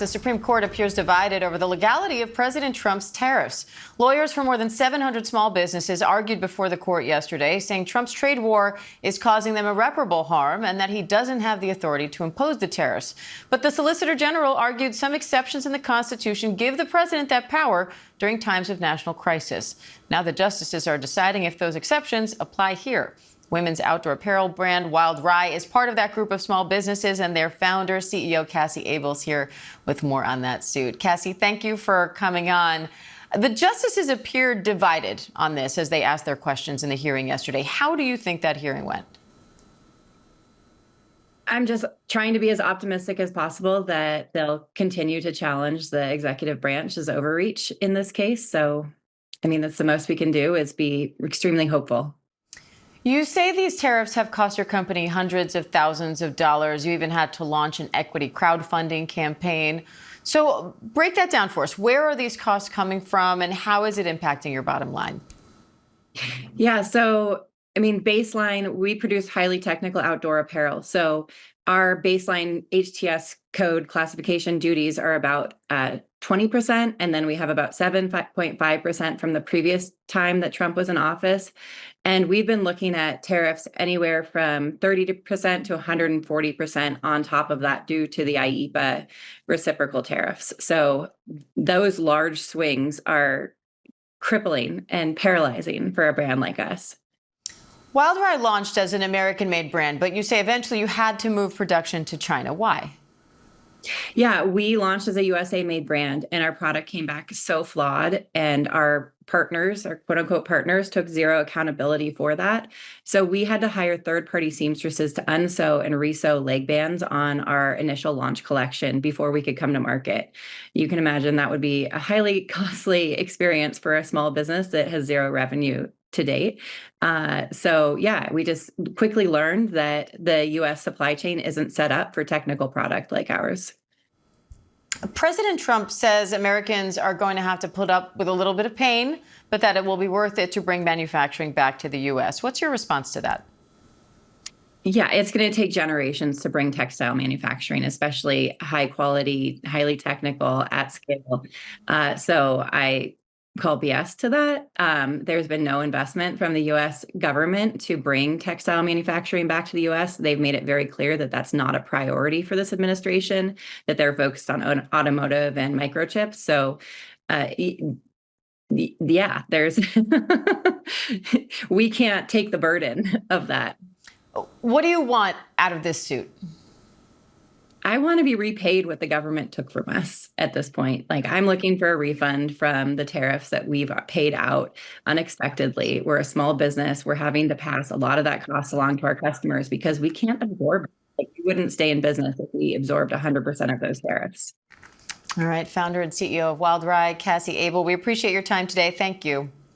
The Supreme Court appears divided over the legality of President Trump's tariffs. Lawyers for more than 700 small businesses argued before the court yesterday, saying Trump's trade war is causing them irreparable harm and that he doesn't have the authority to impose the tariffs. But the Solicitor General argued some exceptions in the Constitution give the president that power during times of national crisis. Now the justices are deciding if those exceptions apply here. Women's outdoor apparel brand Wild Rye is part of that group of small businesses, and their founder, CEO Cassie Abel, is here with more on that suit. Cassie, thank you for coming on. The justices appeared divided on this as they asked their questions in the hearing yesterday. How do you think that hearing went? I'm just trying to be as optimistic as possible that they'll continue to challenge the executive branch's overreach in this case. So, I mean, that's the most we can do is be extremely hopeful. You say these tariffs have cost your company hundreds of thousands of dollars. You even had to launch an equity crowdfunding campaign. So break that down for us. Where are these costs coming from and how is it impacting your bottom line? Yeah, so, I mean, baseline, we produce highly technical outdoor apparel. So our baseline HTS code classification duties are about 20%, and then we have about 7.5% from the previous time that Trump was in office. And we've been looking at tariffs anywhere from 30% to 140% on top of that due to the IEEPA reciprocal tariffs. So those large swings are crippling and paralyzing for a brand like us. Wild Rye launched as an American-made brand, but you say eventually you had to move production to China. Why? Yeah, we launched as a USA-made brand, and our product came back so flawed, and our partners, our quote-unquote partners, took zero accountability for that. So we had to hire third-party seamstresses to unsew and resew leg bands on our initial launch collection before we could come to market. You can imagine that would be a highly costly experience for a small business that has zero revenue to date. So yeah, we just quickly learned that the US supply chain isn't set up for technical product like ours. President Trump says Americans are going to have to put up with a little bit of pain, but that it will be worth it to bring manufacturing back to the US. What's your response to that? Yeah, it's going to take generations to bring textile manufacturing, especially high quality, highly technical at scale. So I call BS to that. There's been no investment from the US government to bring textile manufacturing back to the US. They've made it very clear that that's not a priority for this administration, that they're focused on automotive and microchips. So yeah, there's we can't take the burden of that. What do you want out of this suit? I want to be repaid what the government took from us at this point. Like, I'm looking for a refund from the tariffs that we've paid out unexpectedly. We're a small business. We're having to pass a lot of that cost along to our customers because we can't absorb it. Like, we wouldn't stay in business if we absorbed 100% of those tariffs. All right. Founder and CEO of Wild Rye, Cassie Abel, we appreciate your time today. Thank you.